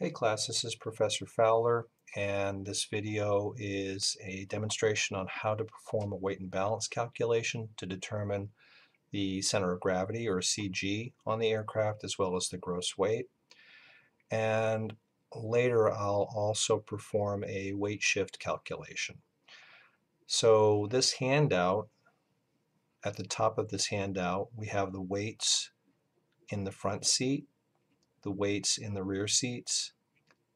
Hey class, this is Professor Fowler, and this video is a demonstration on how to perform a weight and balance calculation to determine the center of gravity, or CG, on the aircraft, as well as the gross weight. And later I'll also perform a weight shift calculation. So this handout, at the top of this handout, we have the weights in the front seat, the weights in the rear seats,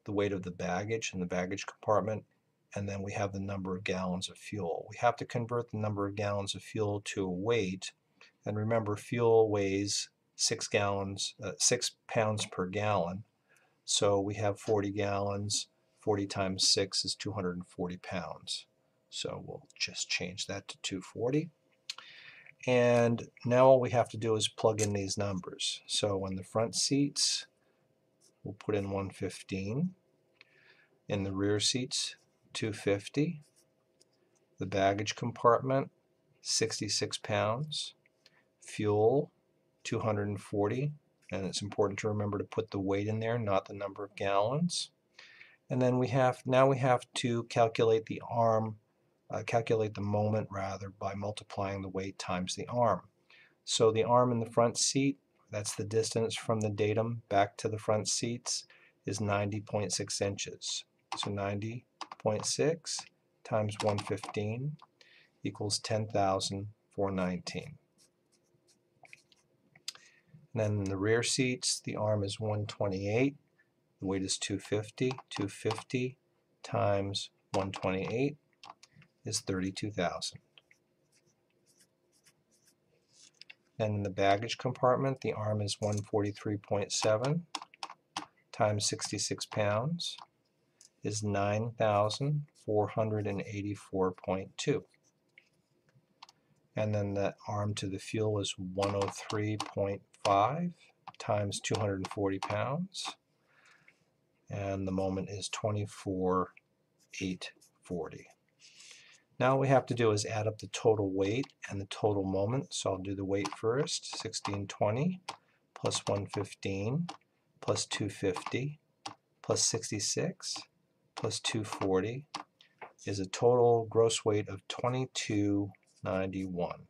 the weight of the baggage in the baggage compartment, and then we have the number of gallons of fuel. We have to convert the number of gallons of fuel to a weight, and remember, fuel weighs 6 pounds per gallon, so we have 40 gallons. 40 times 6 is 240 pounds. So we'll just change that to 240. And now all we have to do is plug in these numbers. So in the front seats, we'll put in 115. In the rear seats, 250. The baggage compartment, 66 pounds. Fuel, 240. And it's important to remember to put the weight in there, not the number of gallons. And then now we have to calculate the moment rather, by multiplying the weight times the arm. So the arm in the front seat, that's the distance from the datum back to the front seats, is 90.6 inches. So 90.6 times 115 equals 10,419. And then in the rear seats, the arm is 128, the weight is 250. 250 times 128 is 32,000. Then in the baggage compartment, the arm is 143.7 times 66 pounds is 9,484.2. And then the arm to the fuel is 103.5 times 240 pounds, and the moment is 24,840. Now what we have to do is add up the total weight and the total moment. So I'll do the weight first. 1620 plus 115 plus 250 plus 66 plus 240 is a total gross weight of 2291.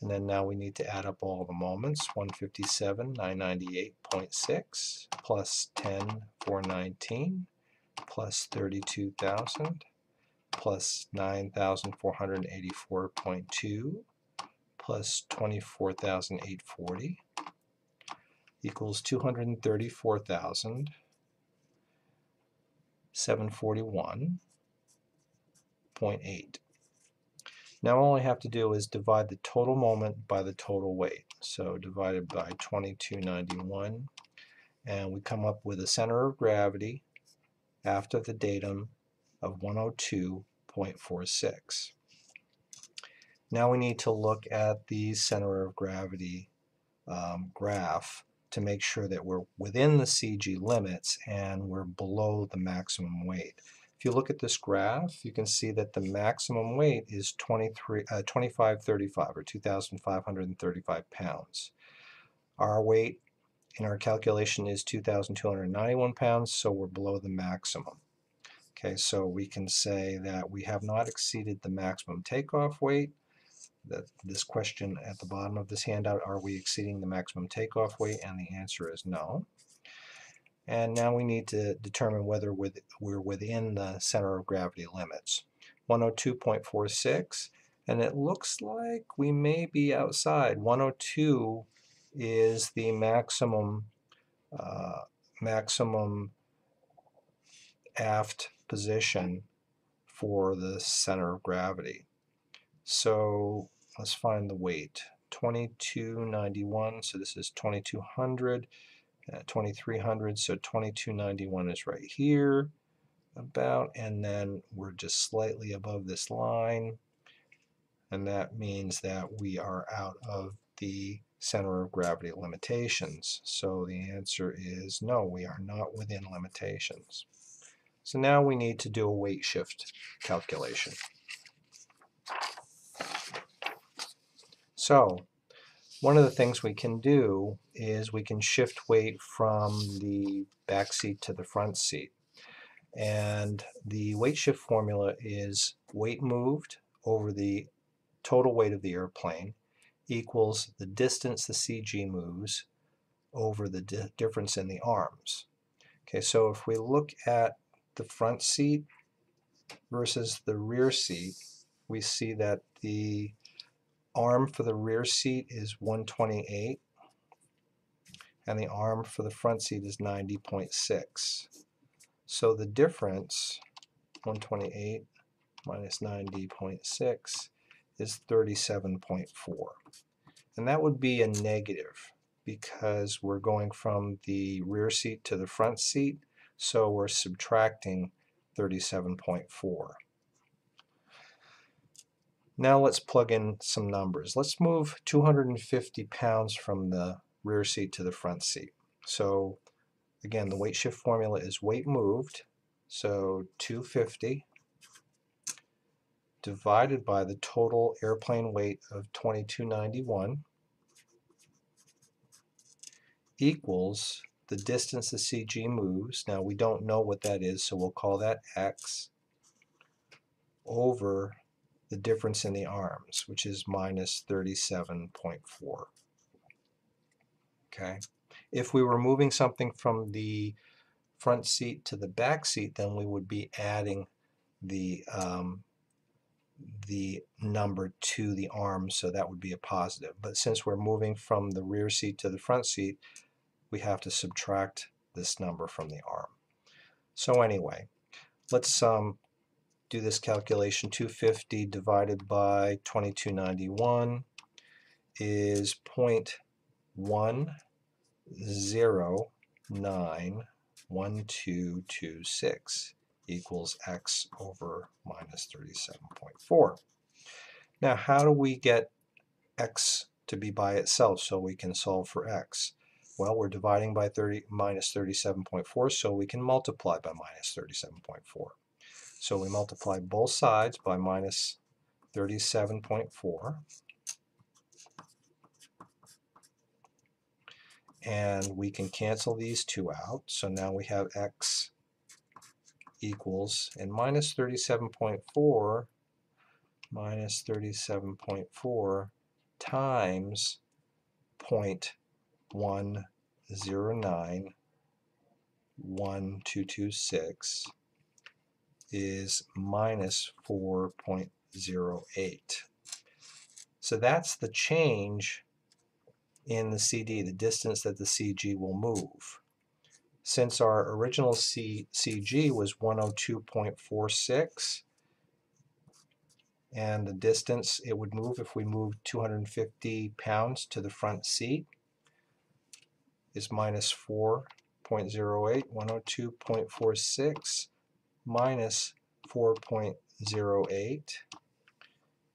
And then now we need to add up all the moments. 157, 998.6 plus 10, 419 plus 32,000 plus 9,484.2 plus 24,840 equals 234,741.8. Now all I have to do is divide the total moment by the total weight. So divided by 2291, and we come up with a center of gravity after the datum of 102.46. Now we need to look at the center of gravity graph to make sure that we're within the CG limits and we're below the maximum weight. If you look at this graph, you can see that the maximum weight is 2535, or 2,535 pounds. Our weight in our calculation is 2,291 pounds, so we're below the maximum. Okay, so we can say that we have not exceeded the maximum takeoff weight. This question at the bottom of this handout, are we exceeding the maximum takeoff weight? And the answer is no. And now we need to determine whether we're within the center of gravity limits. 102.46, and it looks like we may be outside. 102 is the maximum aft position for the center of gravity. So let's find the weight. 2291, so this is 2200, 2300, so 2291 is right here about, and then we're just slightly above this line, and that means that we are out of the center of gravity limitations. So the answer is no, we are not within limitations. So now we need to do a weight shift calculation. So One of the things we can do is we can shift weight from the back seat to the front seat. And the weight shift formula is weight moved over the total weight of the airplane equals the distance the CG moves over the difference in the arms. Okay, so if we look at the front seat versus the rear seat, we see that the arm for the rear seat is 128 and the arm for the front seat is 90.6. So the difference, 128 minus 90.6, is 37.4. And that would be a negative because we're going from the rear seat to the front seat, so we're subtracting 37.4. Now let's plug in some numbers. Let's move 250 pounds from the rear seat to the front seat. So again, the weight shift formula is weight moved, so 250 divided by the total airplane weight of 2291 equals the distance the CG moves. Now we don't know what that is, so we'll call that x, over the difference in the arms, which is minus 37.4. Okay. If we were moving something from the front seat to the back seat, then we would be adding the number to the arm, so that would be a positive. But since we're moving from the rear seat to the front seat, we have to subtract this number from the arm. So anyway, let's do this calculation. 250 divided by 2291 is 0.1091226 equals x over minus 37.4. Now how do we get x to be by itself so we can solve for x? Well, we're dividing by minus 37.4, so we can multiply by minus 37.4. So we multiply both sides by minus 37.4, and we can cancel these two out. So now we have x equals, and minus 37.4 times 0.1091226 is minus 4.08. So that's the change in the CD, the distance that the CG will move. Since our original CG was 102.46, and the distance it would move if we moved 250 pounds to the front seat is minus 4.08, 102.46 minus 4.08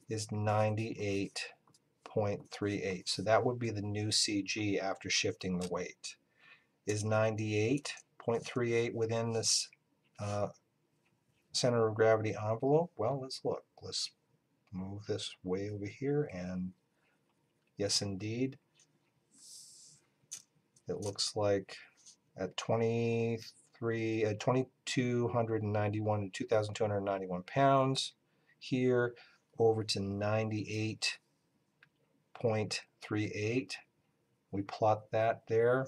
is 98.38. So that would be the new CG after shifting the weight. Is 98.38 within this center of gravity envelope? Well, let's look. Let's move this way over here, and yes indeed, it looks like at 2,291 pounds here over to 98.38. We plot that there.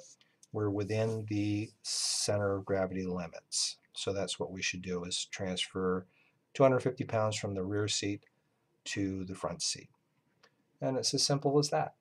We're within the center of gravity limits. So that's what we should do, is transfer 250 pounds from the rear seat to the front seat. And it's as simple as that.